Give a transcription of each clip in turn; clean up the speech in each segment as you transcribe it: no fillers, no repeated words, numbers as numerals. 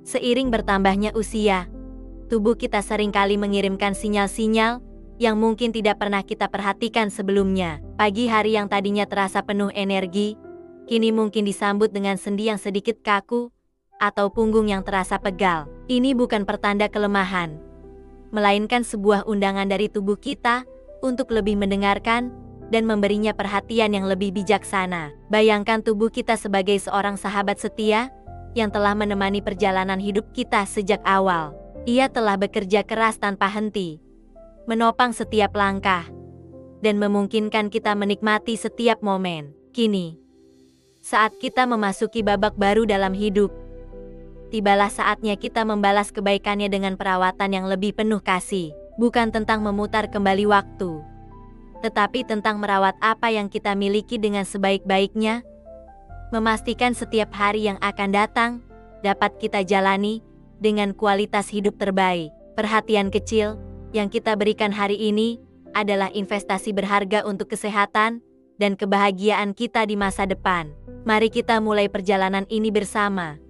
Seiring bertambahnya usia, tubuh kita seringkali mengirimkan sinyal-sinyal yang mungkin tidak pernah kita perhatikan sebelumnya. Pagi hari yang tadinya terasa penuh energi, kini mungkin disambut dengan sendi yang sedikit kaku, atau punggung yang terasa pegal. Ini bukan pertanda kelemahan, melainkan sebuah undangan dari tubuh kita untuk lebih mendengarkan dan memberinya perhatian yang lebih bijaksana. Bayangkan tubuh kita sebagai seorang sahabat setia yang telah menemani perjalanan hidup kita sejak awal. Ia telah bekerja keras tanpa henti, menopang setiap langkah, dan memungkinkan kita menikmati setiap momen. Kini, saat kita memasuki babak baru dalam hidup, tibalah saatnya kita membalas kebaikannya dengan perawatan yang lebih penuh kasih. Bukan tentang memutar kembali waktu, tetapi tentang merawat apa yang kita miliki dengan sebaik-baiknya, memastikan setiap hari yang akan datang dapat kita jalani dengan kualitas hidup terbaik. Perhatian kecil yang kita berikan hari ini adalah investasi berharga untuk kesehatan dan kebahagiaan kita di masa depan. Mari kita mulai perjalanan ini bersama,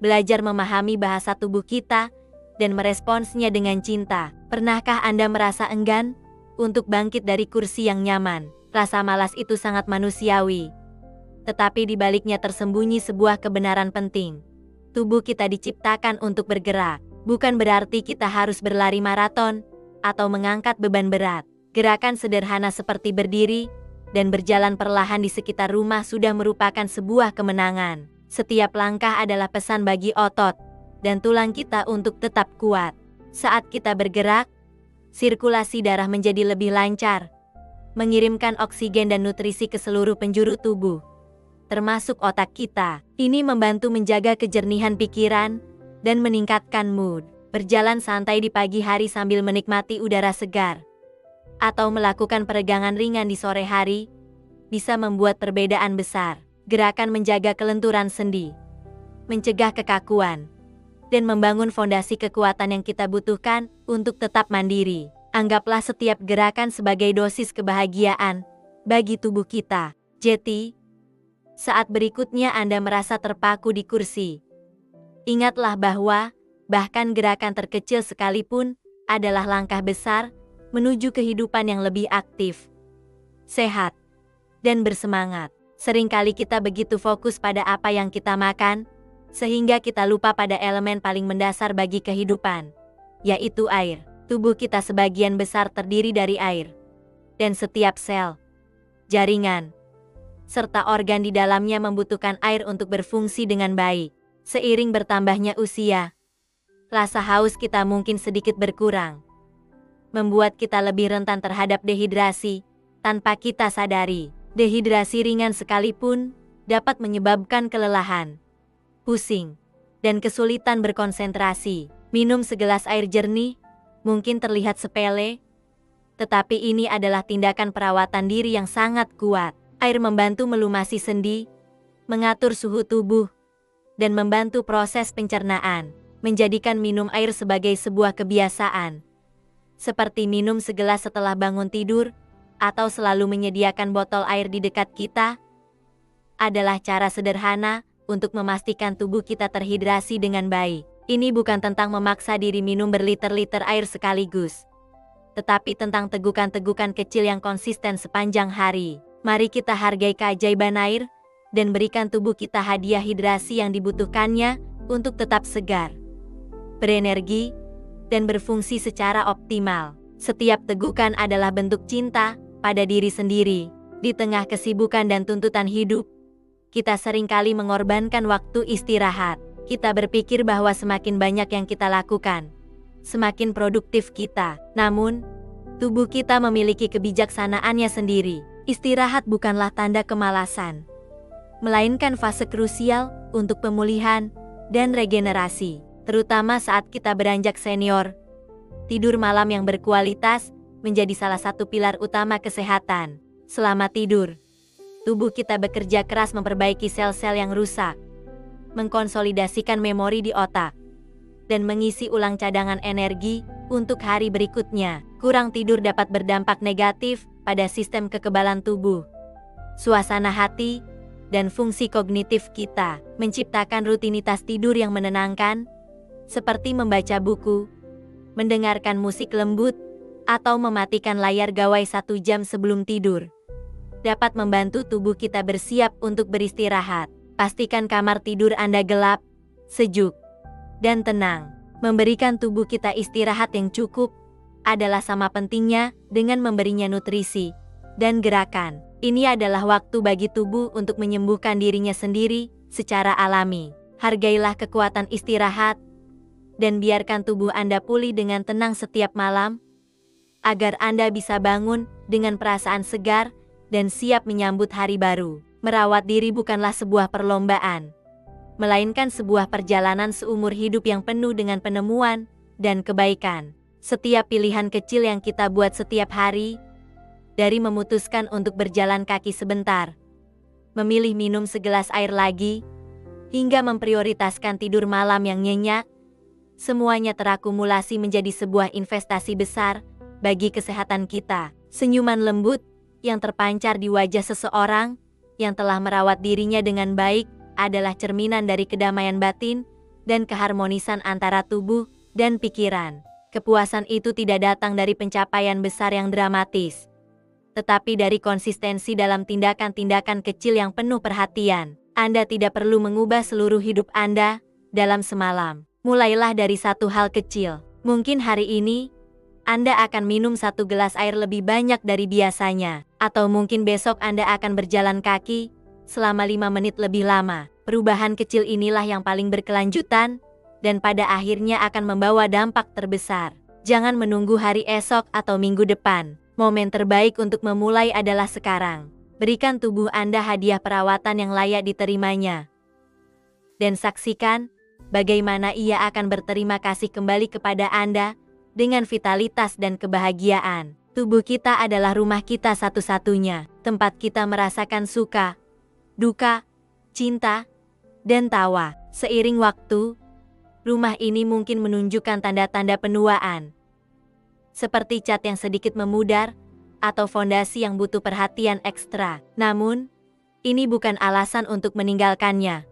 belajar memahami bahasa tubuh kita dan meresponsnya dengan cinta. Pernahkah Anda merasa enggan untuk bangkit dari kursi yang nyaman? Rasa malas itu sangat manusiawi, tetapi di baliknya tersembunyi sebuah kebenaran penting. Tubuh kita diciptakan untuk bergerak. Bukan berarti kita harus berlari maraton atau mengangkat beban berat. Gerakan sederhana seperti berdiri dan berjalan perlahan di sekitar rumah sudah merupakan sebuah kemenangan. Setiap langkah adalah pesan bagi otot dan tulang kita untuk tetap kuat. Saat kita bergerak, sirkulasi darah menjadi lebih lancar, mengirimkan oksigen dan nutrisi ke seluruh penjuru tubuh, termasuk otak kita. Ini membantu menjaga kejernihan pikiran dan meningkatkan mood. Berjalan santai di pagi hari sambil menikmati udara segar, atau melakukan peregangan ringan di sore hari, bisa membuat perbedaan besar. Gerakan menjaga kelenturan sendi, mencegah kekakuan, dan membangun fondasi kekuatan yang kita butuhkan untuk tetap mandiri. Anggaplah setiap gerakan sebagai dosis kebahagiaan bagi tubuh kita. Jadi, saat berikutnya Anda merasa terpaku di kursi, ingatlah bahwa bahkan gerakan terkecil sekalipun adalah langkah besar menuju kehidupan yang lebih aktif, sehat, dan bersemangat. Seringkali kita begitu fokus pada apa yang kita makan, sehingga kita lupa pada elemen paling mendasar bagi kehidupan, yaitu air. Tubuh kita sebagian besar terdiri dari air, dan setiap sel, jaringan, serta organ di dalamnya membutuhkan air untuk berfungsi dengan baik. Seiring bertambahnya usia, rasa haus kita mungkin sedikit berkurang, membuat kita lebih rentan terhadap dehidrasi tanpa kita sadari. Dehidrasi ringan sekalipun dapat menyebabkan kelelahan, pusing, dan kesulitan berkonsentrasi. Minum segelas air jernih mungkin terlihat sepele, tetapi ini adalah tindakan perawatan diri yang sangat kuat. Air membantu melumasi sendi, mengatur suhu tubuh, dan membantu proses pencernaan. Menjadikan minum air sebagai sebuah kebiasaan, seperti minum segelas setelah bangun tidur, atau selalu menyediakan botol air di dekat kita, adalah cara sederhana untuk memastikan tubuh kita terhidrasi dengan baik. Ini bukan tentang memaksa diri minum berliter-liter air sekaligus, tetapi tentang tegukan-tegukan kecil yang konsisten sepanjang hari. Mari kita hargai keajaiban air, dan berikan tubuh kita hadiah hidrasi yang dibutuhkannya untuk tetap segar, berenergi, dan berfungsi secara optimal. Setiap tegukan adalah bentuk cinta pada diri sendiri. Di tengah kesibukan dan tuntutan hidup, kita seringkali mengorbankan waktu istirahat. Kita berpikir bahwa semakin banyak yang kita lakukan, semakin produktif kita. Namun, tubuh kita memiliki kebijaksanaannya sendiri. Istirahat bukanlah tanda kemalasan, melainkan fase krusial untuk pemulihan dan regenerasi. Terutama saat kita beranjak senior, tidur malam yang berkualitas menjadi salah satu pilar utama kesehatan. Selama tidur, tubuh kita bekerja keras memperbaiki sel-sel yang rusak, mengkonsolidasikan memori di otak, dan mengisi ulang cadangan energi untuk hari berikutnya. Kurang tidur dapat berdampak negatif pada sistem kekebalan tubuh, suasana hati, dan fungsi kognitif kita. Menciptakan rutinitas tidur yang menenangkan seperti membaca buku, mendengarkan musik lembut, atau mematikan layar gawai 1 jam sebelum tidur, dapat membantu tubuh kita bersiap untuk beristirahat. Pastikan kamar tidur Anda gelap, sejuk, dan tenang. Memberikan tubuh kita istirahat yang cukup adalah sama pentingnya dengan memberinya nutrisi dan gerakan. Ini adalah waktu bagi tubuh untuk menyembuhkan dirinya sendiri secara alami. Hargailah kekuatan istirahat dan biarkan tubuh Anda pulih dengan tenang setiap malam, agar Anda bisa bangun dengan perasaan segar dan siap menyambut hari baru. Merawat diri bukanlah sebuah perlombaan, melainkan sebuah perjalanan seumur hidup yang penuh dengan penemuan dan kebaikan. Setiap pilihan kecil yang kita buat setiap hari, dari memutuskan untuk berjalan kaki sebentar, memilih minum segelas air lagi, hingga memprioritaskan tidur malam yang nyenyak, semuanya terakumulasi menjadi sebuah investasi besar bagi kesehatan kita. Senyuman lembut yang terpancar di wajah seseorang yang telah merawat dirinya dengan baik adalah cerminan dari kedamaian batin dan keharmonisan antara tubuh dan pikiran. Kepuasan itu tidak datang dari pencapaian besar yang dramatis, tetapi dari konsistensi dalam tindakan-tindakan kecil yang penuh perhatian. Anda tidak perlu mengubah seluruh hidup Anda dalam semalam. Mulailah dari satu hal kecil. Mungkin hari ini, Anda akan minum 1 gelas air lebih banyak dari biasanya. Atau mungkin besok Anda akan berjalan kaki selama 5 menit lebih lama. Perubahan kecil inilah yang paling berkelanjutan dan pada akhirnya akan membawa dampak terbesar. Jangan menunggu hari esok atau minggu depan. Momen terbaik untuk memulai adalah sekarang. Berikan tubuh Anda hadiah perawatan yang layak diterimanya. Dan saksikan bagaimana ia akan berterima kasih kembali kepada Anda dengan vitalitas dan kebahagiaan. Tubuh kita adalah rumah kita satu-satunya, tempat kita merasakan suka, duka, cinta, dan tawa. Seiring waktu, rumah ini mungkin menunjukkan tanda-tanda penuaan, seperti cat yang sedikit memudar, atau fondasi yang butuh perhatian ekstra. Namun, ini bukan alasan untuk meninggalkannya,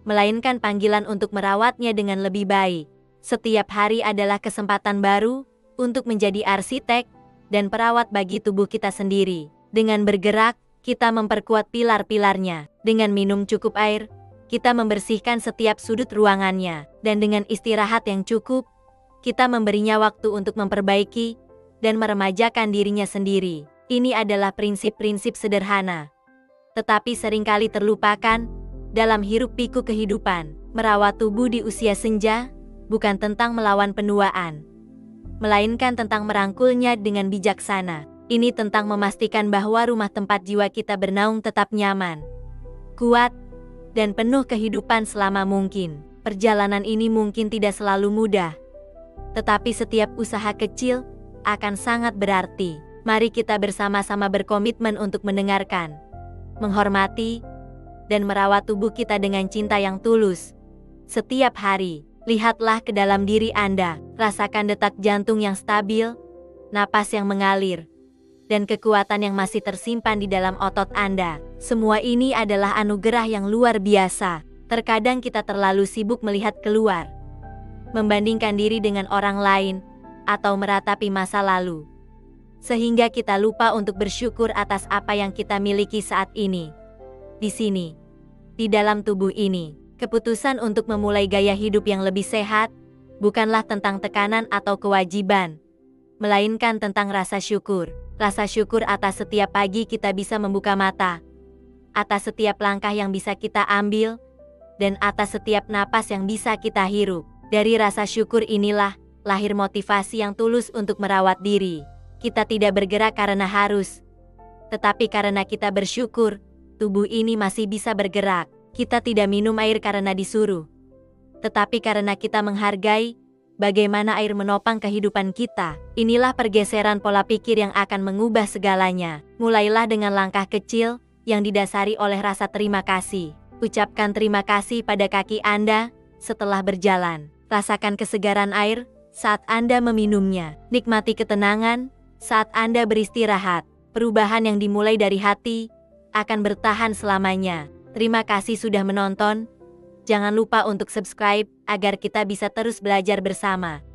melainkan panggilan untuk merawatnya dengan lebih baik. Setiap hari adalah kesempatan baru untuk menjadi arsitek dan perawat bagi tubuh kita sendiri. Dengan bergerak, kita memperkuat pilar-pilarnya. Dengan minum cukup air, kita membersihkan setiap sudut ruangannya. Dan dengan istirahat yang cukup, kita memberinya waktu untuk memperbaiki dan meremajakan dirinya sendiri. Ini adalah prinsip-prinsip sederhana, tetapi seringkali terlupakan dalam hiruk-pikuk kehidupan. Merawat tubuh di usia senja bukan tentang melawan penuaan, melainkan tentang merangkulnya dengan bijaksana. Ini tentang memastikan bahwa rumah tempat jiwa kita bernaung tetap nyaman, kuat, dan penuh kehidupan selama mungkin. Perjalanan ini mungkin tidak selalu mudah, tetapi setiap usaha kecil akan sangat berarti. Mari kita bersama-sama berkomitmen untuk mendengarkan, menghormati, dan merawat tubuh kita dengan cinta yang tulus. Setiap hari, lihatlah ke dalam diri Anda, rasakan detak jantung yang stabil, napas yang mengalir, dan kekuatan yang masih tersimpan di dalam otot Anda. Semua ini adalah anugerah yang luar biasa. Terkadang kita terlalu sibuk melihat keluar, membandingkan diri dengan orang lain, atau meratapi masa lalu, sehingga kita lupa untuk bersyukur atas apa yang kita miliki saat ini. Di sini, di dalam tubuh ini, keputusan untuk memulai gaya hidup yang lebih sehat bukanlah tentang tekanan atau kewajiban, melainkan tentang rasa syukur. Rasa syukur atas setiap pagi kita bisa membuka mata, atas setiap langkah yang bisa kita ambil, dan atas setiap napas yang bisa kita hirup. Dari rasa syukur inilah lahir motivasi yang tulus untuk merawat diri. Kita tidak bergerak karena harus, tetapi karena kita bersyukur tubuh ini masih bisa bergerak. Kita tidak minum air karena disuruh, tetapi karena kita menghargai bagaimana air menopang kehidupan kita. Inilah pergeseran pola pikir yang akan mengubah segalanya. Mulailah dengan langkah kecil yang didasari oleh rasa terima kasih. Ucapkan terima kasih pada kaki Anda setelah berjalan. Rasakan kesegaran air saat Anda meminumnya. Nikmati ketenangan saat Anda beristirahat. Perubahan yang dimulai dari hati akan bertahan selamanya. Terima kasih sudah menonton. Jangan lupa untuk subscribe agar kita bisa terus belajar bersama.